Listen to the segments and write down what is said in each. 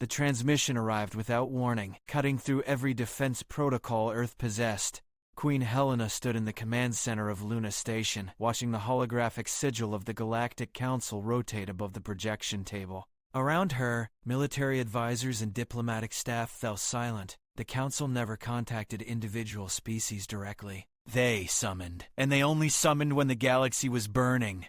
The transmission arrived without warning, cutting through every defense protocol Earth possessed. Queen Helena stood in the command center of Luna Station, watching the holographic sigil of the Galactic Council rotate above the projection table. Around her, military advisors and diplomatic staff fell silent. The Council never contacted individual species directly. They summoned, and they only summoned when the galaxy was burning.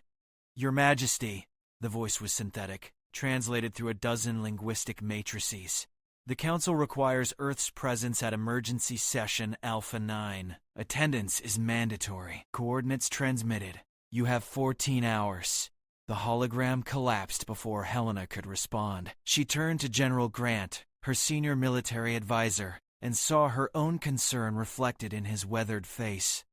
Your Majesty, the voice was synthetic, translated through a dozen linguistic matrices. The Council requires Earth's presence at Emergency Session Alpha 9. Attendance is mandatory. Coordinates transmitted. You have 14 hours. The hologram collapsed before Helena could respond. She turned to General Grant, her senior military advisor, and saw her own concern reflected in his weathered face.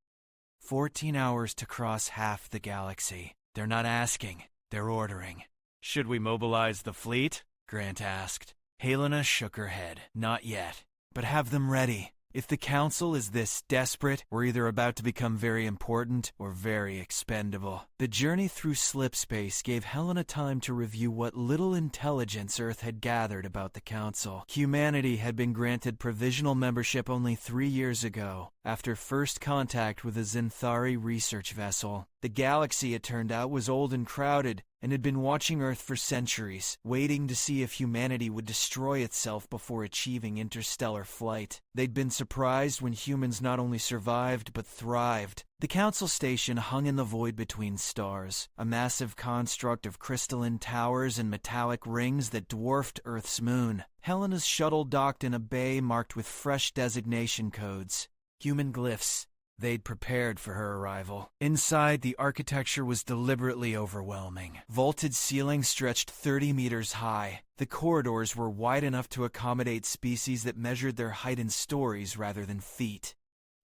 14 hours to cross half the galaxy. They're not asking, they're ordering. Should we mobilize the fleet? Grant asked. Helena shook her head. Not yet, but have them ready. If the Council is this desperate, we're either about to become very important or very expendable. The journey through slip space gave Helena time to review what little intelligence Earth had gathered about the Council. Humanity had been granted provisional membership only 3 years ago, after first contact with a Zenthari research vessel. The galaxy, it turned out, was old and crowded, and had been watching Earth for centuries, waiting to see if humanity would destroy itself before achieving interstellar flight. They'd been surprised when humans not only survived but thrived. The Council station hung in the void between stars, a massive construct of crystalline towers and metallic rings that dwarfed Earth's moon. Helena's shuttle docked in a bay marked with fresh designation codes, human glyphs. They'd prepared for her arrival. Inside, the architecture was deliberately overwhelming. Vaulted ceilings stretched 30 meters high. The corridors were wide enough to accommodate species that measured their height in stories rather than feet.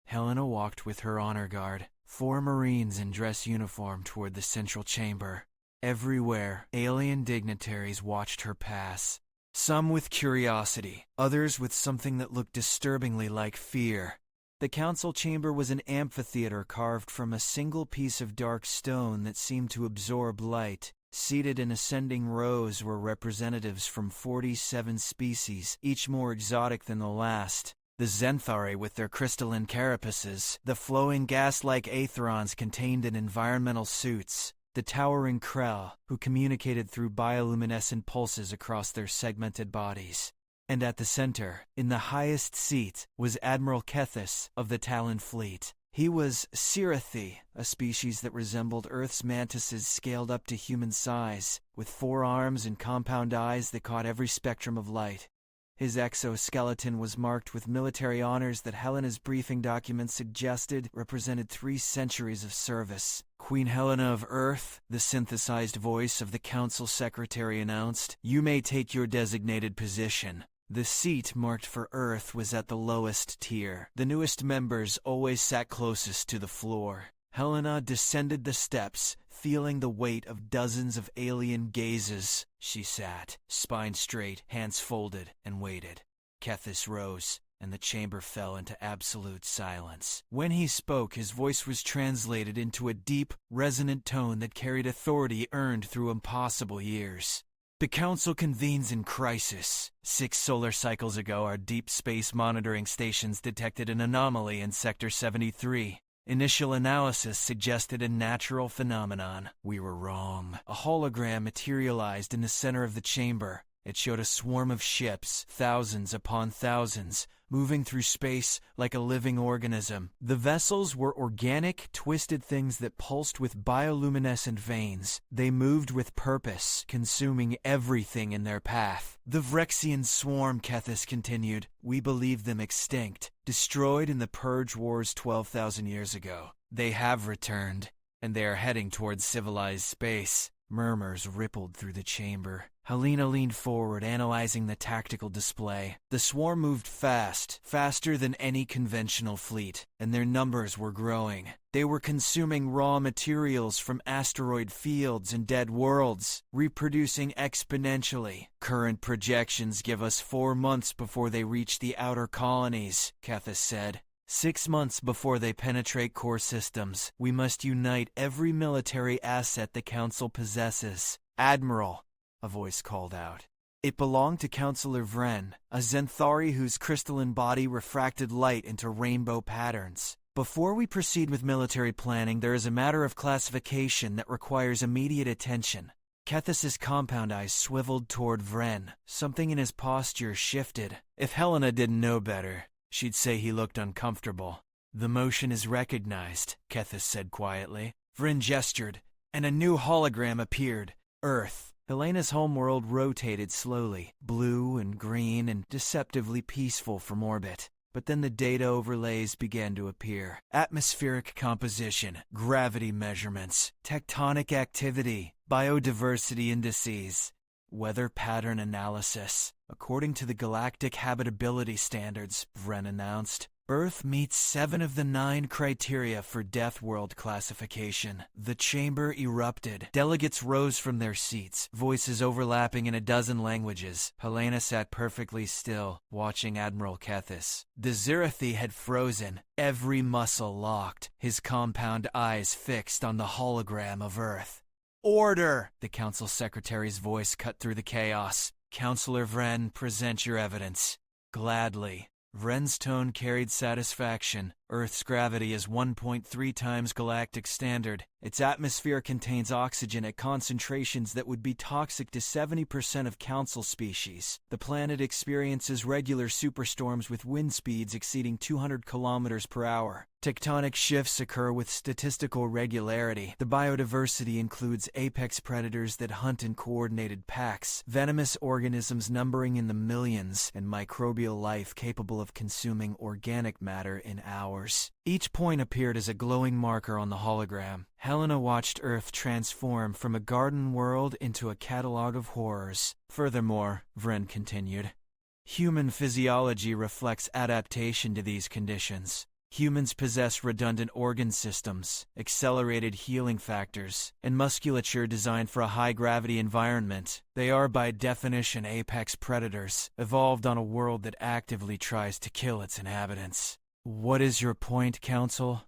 Helena walked with her honor guard, 4 Marines in dress uniform, toward the central chamber. Everywhere, alien dignitaries watched her pass. Some with curiosity, others with something that looked disturbingly like fear. The council chamber was an amphitheater carved from a single piece of dark stone that seemed to absorb light. Seated in ascending rows were representatives from 47 species, each more exotic than the last. The Zenthari with their crystalline carapaces, the flowing gas-like aetherons contained in environmental suits, the towering Krell, who communicated through bioluminescent pulses across their segmented bodies. And at the center, in the highest seat, was Admiral Kethis of the Talon Fleet. He was Sirathi, a species that resembled Earth's mantises scaled up to human size, with 4 arms and compound eyes that caught every spectrum of light. His exoskeleton was marked with military honors that Helena's briefing document suggested represented 3 centuries of service. Queen Helena of Earth, the synthesized voice of the council secretary announced, "You may take your designated position." The seat marked for Earth was at the lowest tier. The newest members always sat closest to the floor. Helena descended the steps, feeling the weight of dozens of alien gazes. She sat, spine straight, hands folded, and waited. Kethis rose, and the chamber fell into absolute silence. When he spoke, his voice was translated into a deep, resonant tone that carried authority earned through impossible years. The Council convenes in crisis. 6 solar cycles ago, our deep space monitoring stations detected an anomaly in Sector 73. Initial analysis suggested a natural phenomenon. We were wrong. A hologram materialized in the center of the chamber. It showed a swarm of ships, thousands upon thousands, moving through space like a living organism. The vessels were organic, twisted things that pulsed with bioluminescent veins. They moved with purpose, consuming everything in their path. The Vrexian Swarm, Kethis continued. We believe them extinct, destroyed in the Purge Wars 12,000 years ago. They have returned, and they are heading towards civilized space. Murmurs rippled through the chamber. Helena leaned forward, analyzing the tactical display. The swarm moved fast, faster than any conventional fleet, and their numbers were growing. They were consuming raw materials from asteroid fields and dead worlds, reproducing exponentially. Current projections give us 4 months before they reach the outer colonies, Kethis said. 6 months before they penetrate core systems. We must unite every military asset the Council possesses. Admiral, a voice called out. It belonged to Counselor Vren, a Zenthari whose crystalline body refracted light into rainbow patterns. Before we proceed with military planning, there is a matter of classification that requires immediate attention. Kethis' compound eyes swiveled toward Vren. Something in his posture shifted. If Helena didn't know better, she'd say he looked uncomfortable. "The motion is recognized," Kethis said quietly. Vren gestured, and a new hologram appeared. Earth. Helena's homeworld rotated slowly, blue and green and deceptively peaceful from orbit. But then the data overlays began to appear. Atmospheric composition, gravity measurements, tectonic activity, biodiversity indices, weather pattern analysis. According to the Galactic Habitability Standards, Vren announced, Earth meets 7 of the 9 criteria for Deathworld classification. The chamber erupted. Delegates rose from their seats, voices overlapping in a dozen languages. Helena sat perfectly still, watching Admiral Kethis. The Zirathi had frozen, every muscle locked, his compound eyes fixed on the hologram of Earth. "Order!" The Council Secretary's voice cut through the chaos. "Counselor Vren, present your evidence." "Gladly." Vren's tone carried satisfaction. Earth's gravity is 1.3 times galactic standard. Its atmosphere contains oxygen at concentrations that would be toxic to 70% of Council species. The planet experiences regular superstorms with wind speeds exceeding 200 kilometers per hour. Tectonic shifts occur with statistical regularity. The biodiversity includes apex predators that hunt in coordinated packs, venomous organisms numbering in the millions, and microbial life capable of consuming organic matter in hours. Each point appeared as a glowing marker on the hologram. Helena watched Earth transform from a garden world into a catalog of horrors. Furthermore, Vren continued, human physiology reflects adaptation to these conditions. Humans possess redundant organ systems, accelerated healing factors, and musculature designed for a high-gravity environment. They are by definition apex predators, evolved on a world that actively tries to kill its inhabitants. "What is your point, Council?"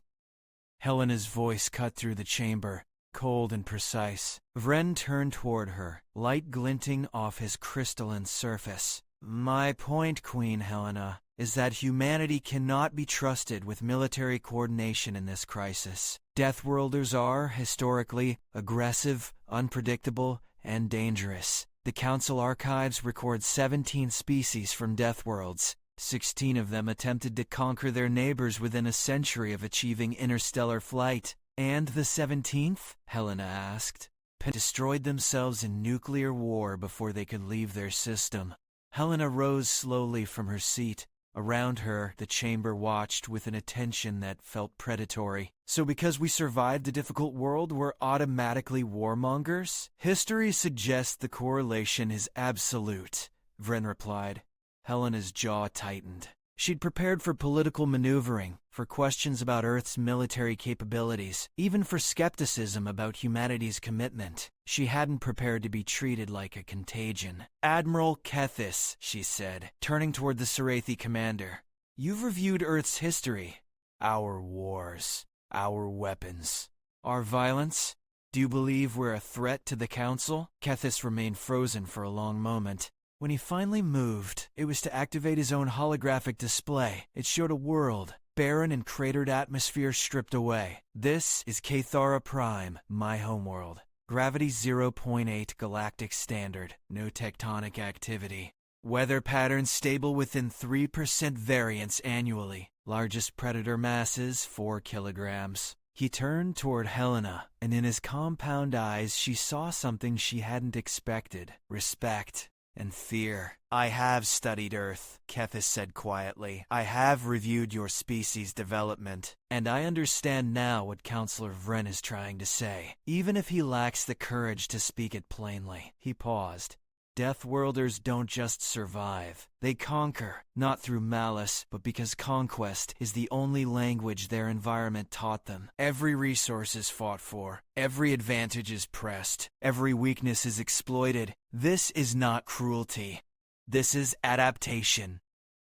Helena's voice cut through the chamber, cold and precise. Vren turned toward her, light glinting off his crystalline surface. "My point, Queen Helena, is that humanity cannot be trusted with military coordination in this crisis. Deathworlders are, historically, aggressive, unpredictable, and dangerous. The Council archives record 17 species from Deathworlds. 16 of them attempted to conquer their neighbors within a century of achieving interstellar flight. And the 17th? Helena asked. Destroyed themselves in nuclear war before they could leave their system. Helena rose slowly from her seat. Around her, the chamber watched with an attention that felt predatory. "So because we survived a difficult world, we're automatically warmongers?" "History suggests the correlation is absolute," Vren replied. Helena's jaw tightened. She'd prepared for political maneuvering, for questions about Earth's military capabilities, even for skepticism about humanity's commitment. She hadn't prepared to be treated like a contagion. "Admiral Kethis," she said, turning toward the Zirathi commander. "You've reviewed Earth's history. Our wars, our weapons, our violence. Do you believe we're a threat to the Council?" Kethis remained frozen for a long moment. When he finally moved, it was to activate his own holographic display. It showed a world, barren and cratered atmosphere stripped away. "This is Cathara Prime, my homeworld. Gravity 0.8 galactic standard, no tectonic activity. Weather patterns stable within 3% variance annually. Largest predator masses 4 kilograms. He turned toward Helena, and in his compound eyes she saw something she hadn't expected. Respect. And fear. "I have studied Earth," Kethis said quietly. "I have reviewed your species' development, and I understand now what Counselor Vren is trying to say, even if he lacks the courage to speak it plainly." He paused. "Deathworlders don't just survive. They conquer, not through malice, but because conquest is the only language their environment taught them. Every resource is fought for. Every advantage is pressed. Every weakness is exploited. This is not cruelty. This is adaptation."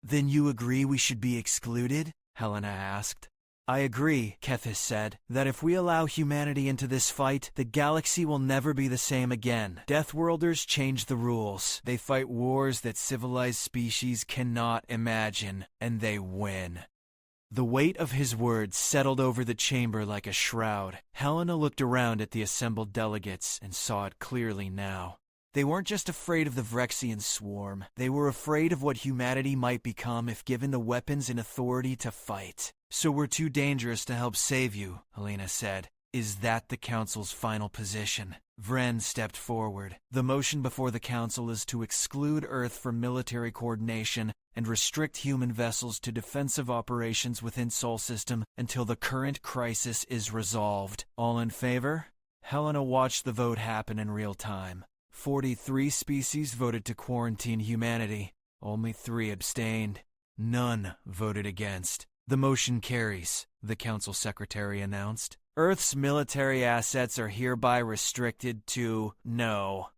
"Then you agree we should be excluded?" Helena asked. I agree, Kethis said, that if we allow humanity into this fight, the galaxy will never be the same again. Deathworlders change the rules. They fight wars that civilized species cannot imagine, and they win. The weight of his words settled over the chamber like a shroud. Helena looked around at the assembled delegates and saw it clearly now. They weren't just afraid of the Vrexian Swarm. They were afraid of what humanity might become if given the weapons and authority to fight. So we're too dangerous to help save you, Helena said. Is that the Council's final position? Vren stepped forward. The motion before the Council is to exclude Earth from military coordination and restrict human vessels to defensive operations within Sol System until the current crisis is resolved. All in favor? Helena watched the vote happen in real time. 43 species voted to quarantine humanity. Only 3 abstained. None voted against. The motion carries, the Council Secretary announced. Earth's military assets are hereby restricted to no.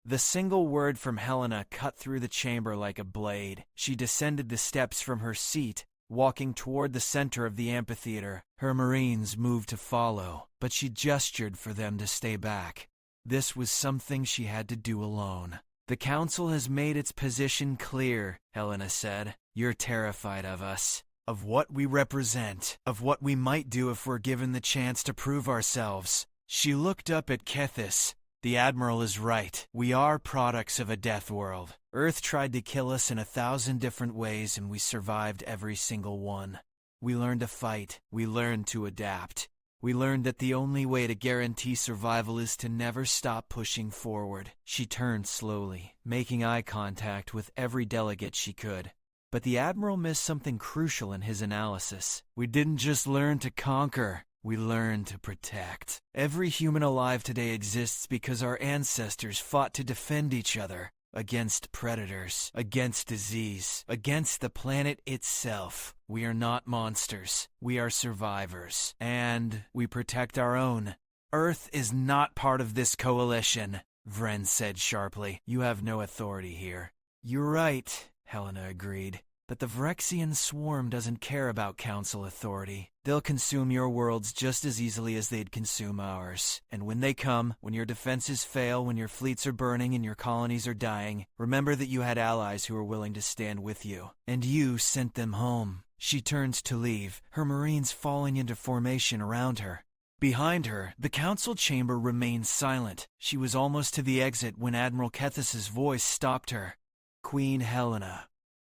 The single word from Helena cut through the chamber like a blade. She descended the steps from her seat, walking toward the center of the amphitheater. Her Marines moved to follow, but she gestured for them to stay back. This was something she had to do alone. The Council has made its position clear, Helena said. You're terrified of us, of what we represent, of what we might do if we're given the chance to prove ourselves. She looked up at Kethis. The Admiral is right. We are products of a death world. Earth tried to kill us in 1,000 different ways, and we survived every single one. We learned to fight. We learned to adapt. We learned that the only way to guarantee survival is to never stop pushing forward. She turned slowly, making eye contact with every delegate she could. But the Admiral missed something crucial in his analysis. We didn't just learn to conquer, we learned to protect. Every human alive today exists because our ancestors fought to defend each other. Against predators, against disease, against the planet itself. We are not monsters. We are survivors. And we protect our own. Earth is not part of this coalition, Vren said sharply. You have no authority here. You're right, Helena agreed. But the Vrexian Swarm doesn't care about Council authority. They'll consume your worlds just as easily as they'd consume ours. And when they come, when your defenses fail, when your fleets are burning and your colonies are dying, remember that you had allies who were willing to stand with you. And you sent them home. She turned to leave, her Marines falling into formation around her. Behind her, the Council chamber remained silent. She was almost to the exit when Admiral Kethis' voice stopped her. Queen Helena.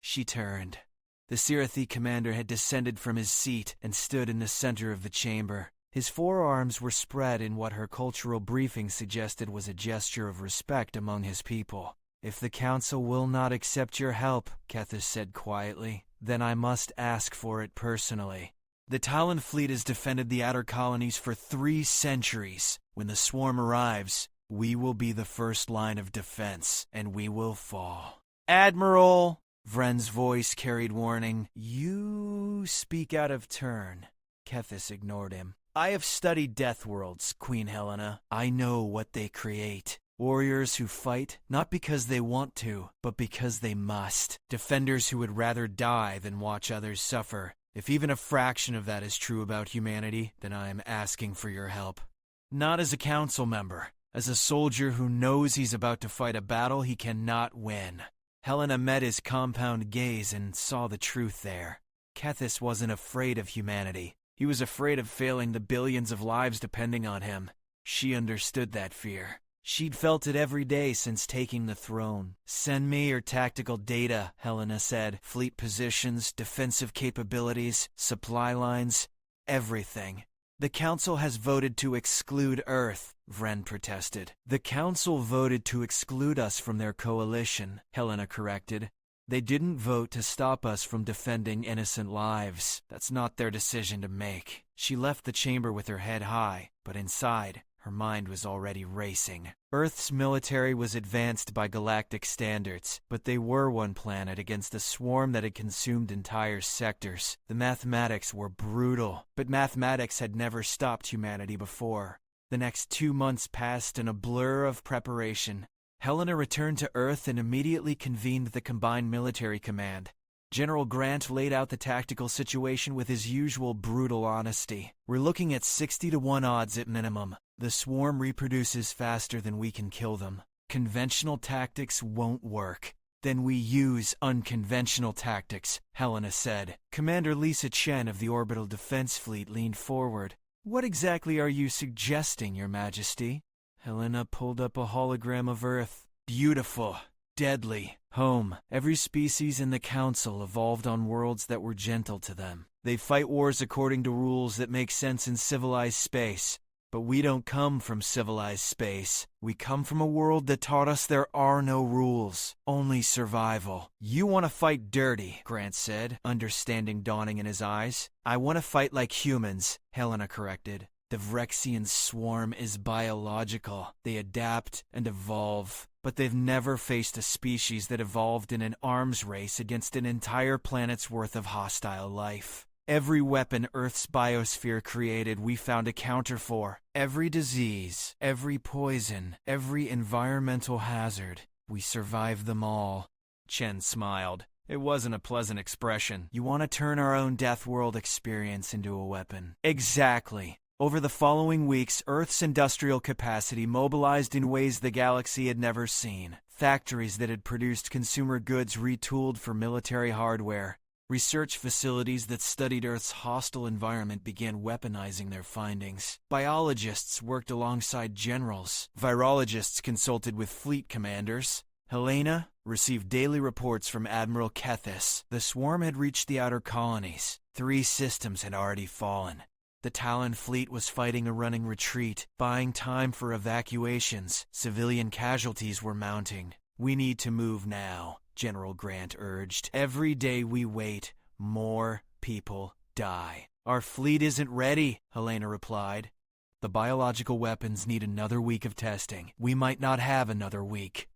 She turned. The Sirathi commander had descended from his seat and stood in the center of the chamber. His forearms were spread in what her cultural briefing suggested was a gesture of respect among his people. If the Council will not accept your help, Kethis said quietly, then I must ask for it personally. The Talon fleet has defended the outer colonies for 3 centuries. When the swarm arrives, we will be the first line of defense, and we will fall. Admiral! Vren's voice carried warning. You speak out of turn. Kethis ignored him. I have studied Deathworlds, Queen Helena. I know what they create. Warriors who fight, not because they want to, but because they must. Defenders who would rather die than watch others suffer. If even a fraction of that is true about humanity, then I am asking for your help. Not as a council member, as a soldier who knows he's about to fight a battle he cannot win. Helena met his compound gaze and saw the truth there. Kethis wasn't afraid of humanity. He was afraid of failing the billions of lives depending on him. She understood that fear. She'd felt it every day since taking the throne. Send me your tactical data, Helena said. Fleet positions, defensive capabilities, supply lines, everything. The Council has voted to exclude Earth, Vren protested. The Council voted to exclude us from their coalition, Helena corrected. They didn't vote to stop us from defending innocent lives. That's not their decision to make. She left the chamber with her head high, but inside, her mind was already racing. Earth's military was advanced by galactic standards, but they were one planet against a swarm that had consumed entire sectors. The mathematics were brutal, but mathematics had never stopped humanity before. The next 2 months passed in a blur of preparation. Helena returned to Earth and immediately convened the Combined Military Command. General Grant laid out the tactical situation with his usual brutal honesty. We're looking at 60 to 1 odds at minimum. The swarm reproduces faster than we can kill them. Conventional tactics won't work. Then we use unconventional tactics, Helena said. Commander Lisa Chen of the Orbital Defense Fleet leaned forward. What exactly are you suggesting, Your Majesty? Helena pulled up a hologram of Earth. Beautiful. Deadly. Home. Every species in the Council evolved on worlds that were gentle to them. They fight wars according to rules that make sense in civilized space. But we don't come from civilized space. We come from a world that taught us there are no rules, only survival. You want to fight dirty, Grant said, understanding dawning in his eyes. I want to fight like humans, Helena corrected. The Vrexian Swarm is biological. They adapt and evolve. But they've never faced a species that evolved in an arms race against an entire planet's worth of hostile life. Every weapon Earth's biosphere created, we found a counter for. Every disease, every poison, every environmental hazard, we survived them all. Chen smiled. It wasn't a pleasant expression. You want to turn our own Deathworld experience into a weapon. Exactly. Over the following weeks, Earth's industrial capacity mobilized in ways the galaxy had never seen. Factories that had produced consumer goods retooled for military hardware. Research facilities that studied Earth's hostile environment began weaponizing their findings. Biologists worked alongside generals. Virologists consulted with fleet commanders. Helena received daily reports from Admiral Kethis. The swarm had reached the outer colonies. 3 systems had already fallen. The Talon fleet was fighting a running retreat, buying time for evacuations. Civilian casualties were mounting. We need to move now, General Grant urged. Every day we wait, more people die. Our fleet isn't ready, Helena replied. The biological weapons need another week of testing. We might not have another week.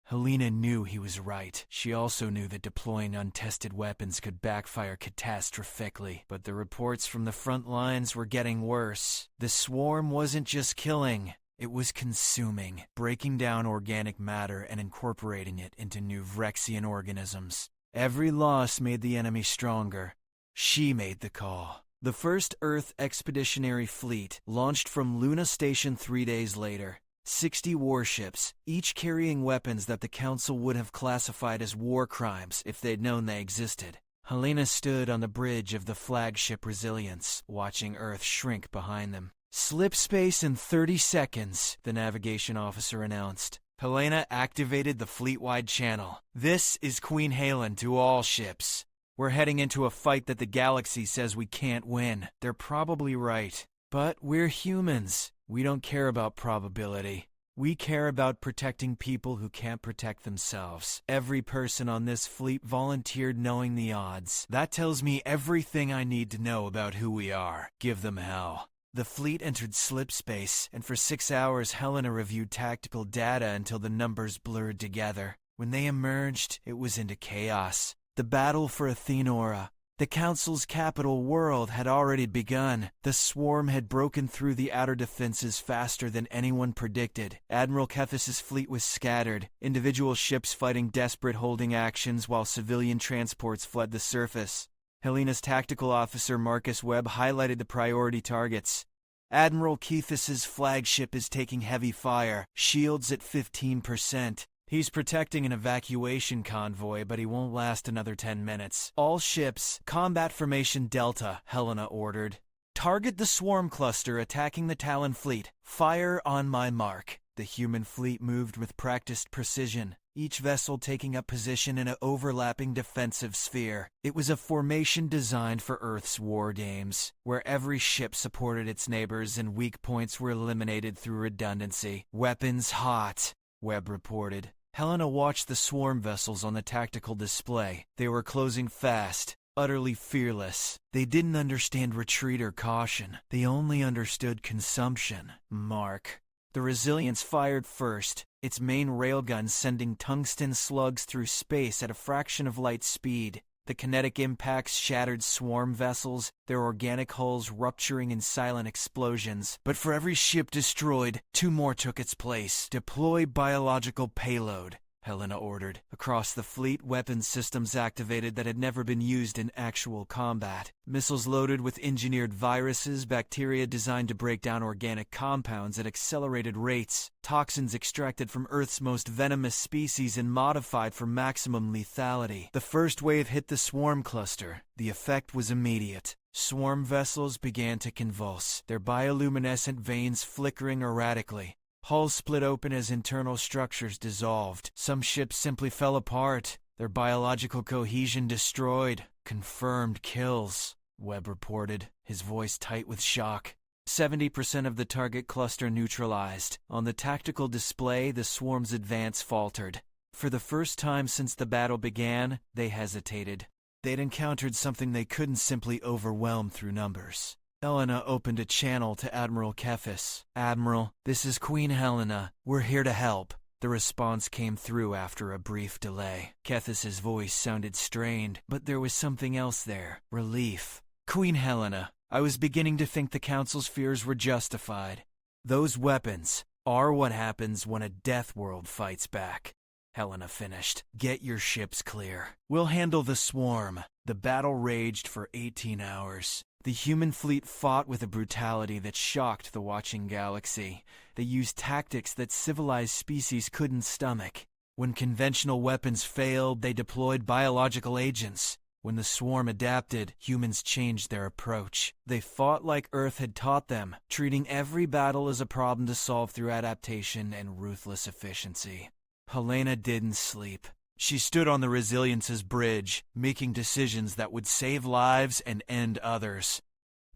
Helena knew he was right. She also knew that deploying untested weapons could backfire catastrophically. But the reports from the front lines were getting worse. The swarm wasn't just killing. It was consuming, breaking down organic matter and incorporating it into new Vrexian organisms. Every loss made the enemy stronger. She made the call. The first Earth Expeditionary Fleet launched from Luna Station 3 days later. 60 warships, each carrying weapons that the Council would have classified as war crimes if they'd known they existed. Helena stood on the bridge of the flagship Resilience, watching Earth shrink behind them. Slip space in 30 seconds, the navigation officer announced. Helena activated the fleet-wide channel. This is Queen Helen to all ships. We're heading into a fight that the galaxy says we can't win. They're probably right. But we're humans. We don't care about probability. We care about protecting people who can't protect themselves. Every person on this fleet volunteered knowing the odds. That tells me everything I need to know about who we are. Give them hell. The fleet entered slip space, and for 6 hours Helena reviewed tactical data until the numbers blurred together. When they emerged, it was into chaos. The battle for Athenora, the Council's capital world, had already begun. The swarm had broken through the outer defenses faster than anyone predicted. Admiral Kethis' fleet was scattered, individual ships fighting desperate holding actions while civilian transports fled the surface. Helena's tactical officer Marcus Webb highlighted the priority targets. Admiral Kethis' flagship is taking heavy fire, shields at 15%. He's protecting an evacuation convoy, but he won't last another 10 minutes. All ships, combat formation Delta, Helena ordered. Target the swarm cluster attacking the Talon fleet. Fire on my mark. The human fleet moved with practiced precision, each vessel taking up position in an overlapping defensive sphere. It was a formation designed for Earth's war games, where every ship supported its neighbors and weak points were eliminated through redundancy. Weapons hot, Webb reported. Helena watched the swarm vessels on the tactical display. They were closing fast, utterly fearless. They didn't understand retreat or caution. They only understood consumption. Mark. The Resilience fired first, its main railgun sending tungsten slugs through space at a fraction of light speed. The kinetic impacts shattered swarm vessels, their organic hulls rupturing in silent explosions. But for every ship destroyed, 2 more took its place. Deploy biological payload, Helena ordered. Across the fleet, weapons systems activated that had never been used in actual combat. Missiles loaded with engineered viruses, bacteria designed to break down organic compounds at accelerated rates, toxins extracted from Earth's most venomous species and modified for maximum lethality. The first wave hit the swarm cluster. The effect was immediate. Swarm vessels began to convulse, their bioluminescent veins flickering erratically. Hulls split open as internal structures dissolved. Some ships simply fell apart, their biological cohesion destroyed. Confirmed kills, Webb reported, his voice tight with shock. 70% of the target cluster neutralized. On the tactical display, the swarm's advance faltered. For the first time since the battle began, they hesitated. They'd encountered something they couldn't simply overwhelm through numbers. Helena opened a channel to Admiral Kethis. "Admiral, this is Queen Helena. We're here to help." The response came through after a brief delay. Kethis's voice sounded strained, but there was something else there. Relief. "Queen Helena, I was beginning to think the Council's fears were justified. Those weapons are what happens when a Deathworld fights back." Helena finished. "Get your ships clear. We'll handle the swarm." The battle raged for 18 hours. The human fleet fought with a brutality that shocked the watching galaxy. They used tactics that civilized species couldn't stomach. When conventional weapons failed, they deployed biological agents. When the swarm adapted, humans changed their approach. They fought like Earth had taught them, treating every battle as a problem to solve through adaptation and ruthless efficiency. Helena didn't sleep. She stood on the Resilience's bridge, making decisions that would save lives and end others.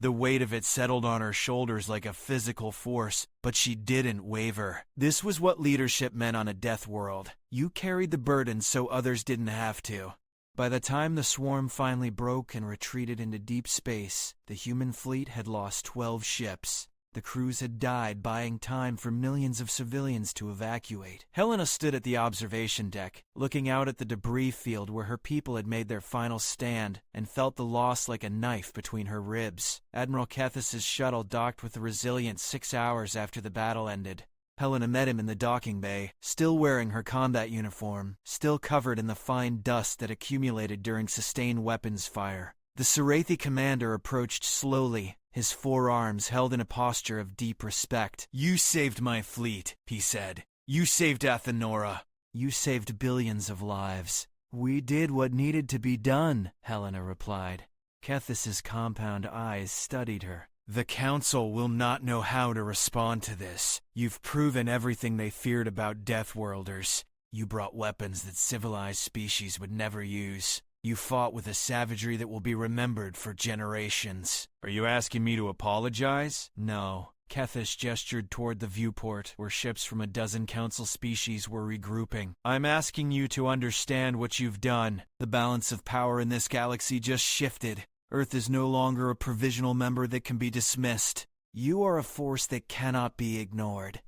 The weight of it settled on her shoulders like a physical force, but she didn't waver. This was what leadership meant on a death world. You carried the burden so others didn't have to. By the time the swarm finally broke and retreated into deep space, the human fleet had lost 12 ships. The crews had died, buying time for millions of civilians to evacuate. Helena stood at the observation deck, looking out at the debris field where her people had made their final stand, and felt the loss like a knife between her ribs. Admiral Kethis' shuttle docked with the Resilience 6 hours after the battle ended. Helena met him in the docking bay, still wearing her combat uniform, still covered in the fine dust that accumulated during sustained weapons fire. The Sarathi commander approached slowly, his forearms held in a posture of deep respect. "You saved my fleet," he said. "You saved Athenora. You saved billions of lives." "We did what needed to be done," Helena replied. Kethis' compound eyes studied her. "The Council will not know how to respond to this. You've proven everything they feared about Deathworlders. You brought weapons that civilized species would never use. You fought with a savagery that will be remembered for generations." "Are you asking me to apologize?" "No." Kethis gestured toward the viewport, where ships from a dozen Council species were regrouping. "I'm asking you to understand what you've done. The balance of power in this galaxy just shifted. Earth is no longer a provisional member that can be dismissed. You are a force that cannot be ignored."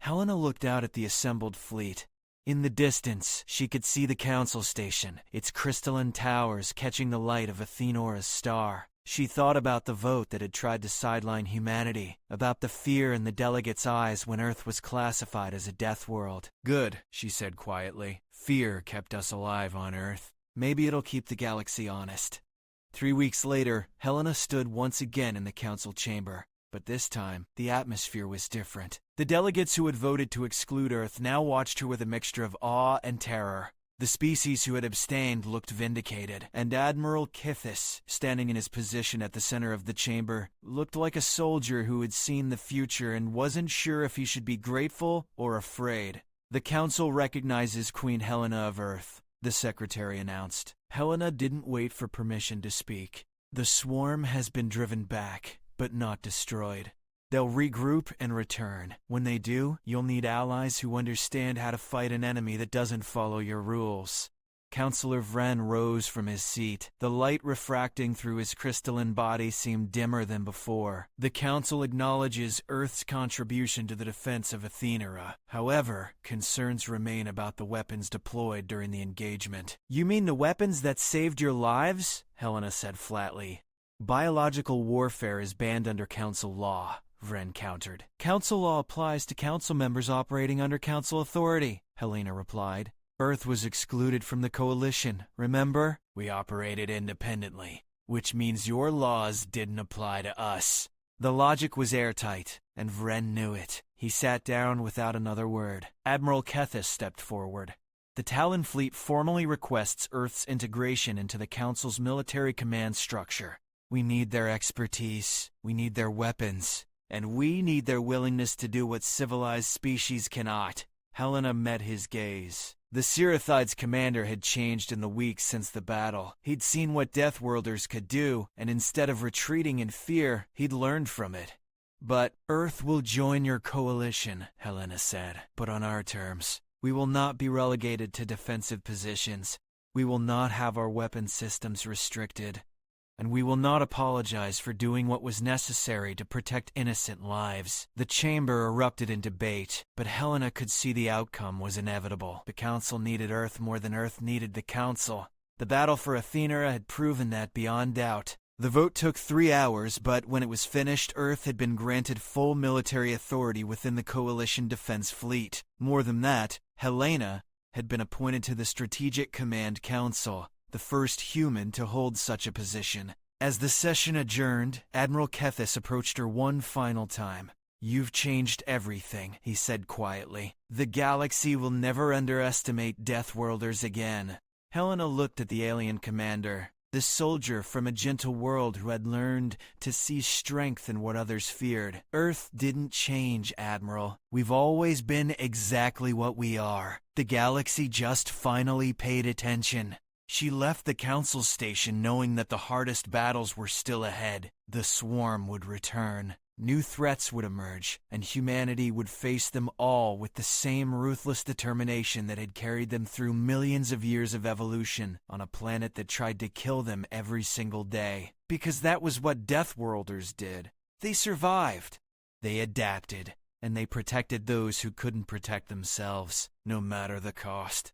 Helena looked out at the assembled fleet. In the distance, she could see the Council station, its crystalline towers catching the light of Athenora's star. She thought about the vote that had tried to sideline humanity, about the fear in the delegates' eyes when Earth was classified as a death world. "Good," she said quietly. "Fear kept us alive on Earth. Maybe it'll keep the galaxy honest." 3 weeks later, Helena stood once again in the Council chamber. But this time, the atmosphere was different. The delegates who had voted to exclude Earth now watched her with a mixture of awe and terror. The species who had abstained looked vindicated, and Admiral Kethis, standing in his position at the center of the chamber, looked like a soldier who had seen the future and wasn't sure if he should be grateful or afraid. "The Council recognizes Queen Helena of Earth," the secretary announced. Helena didn't wait for permission to speak. "The swarm has been driven back, but not destroyed. They'll regroup and return. When they do, you'll need allies who understand how to fight an enemy that doesn't follow your rules." Councillor Vren rose from his seat. The light refracting through his crystalline body seemed dimmer than before. "The Council acknowledges Earth's contribution to the defense of Athenora. However, concerns remain about the weapons deployed during the engagement." "You mean the weapons that saved your lives?" Helena said flatly. "Biological warfare is banned under Council law," Vren countered. "Council law applies to Council members operating under Council authority," Helena replied. Earth was excluded from the coalition, remember? We operated independently, which means your laws didn't apply to us. The logic was airtight, and Vren knew it. He sat down without another word. Admiral Kethis stepped forward. The Talon fleet formally requests Earth's integration into the Council's military command structure. We need their expertise, we need their weapons, and we need their willingness to do what civilized species cannot. Helena met his gaze. The Sirathide's commander had changed in the weeks since the battle. He'd seen what Deathworlders could do, and instead of retreating in fear, he'd learned from it. But Earth will join your coalition, Helena said, but on our terms. We will not be relegated to defensive positions. We will not have our weapon systems restricted. And we will not apologize for doing what was necessary to protect innocent lives. The chamber erupted in debate, but Helena could see the outcome was inevitable. The Council needed Earth more than Earth needed the Council. The battle for Athena had proven that beyond doubt. The vote took 3 hours, but when it was finished, Earth had been granted full military authority within the Coalition Defense Fleet. More than that, Helena had been appointed to the Strategic Command Council, the first human to hold such a position. As the session adjourned, Admiral Kethis approached her one final time. "You've changed everything," he said quietly. "The galaxy will never underestimate Deathworlders again." Helena looked at the alien commander, this soldier from a gentle world who had learned to see strength in what others feared. "Earth didn't change, Admiral. We've always been exactly what we are. The galaxy just finally paid attention." She left the council station knowing that the hardest battles were still ahead. The swarm would return. New threats would emerge, and humanity would face them all with the same ruthless determination that had carried them through millions of years of evolution on a planet that tried to kill them every single day. Because that was what Deathworlders did. They survived. They adapted, and they protected those who couldn't protect themselves, no matter the cost.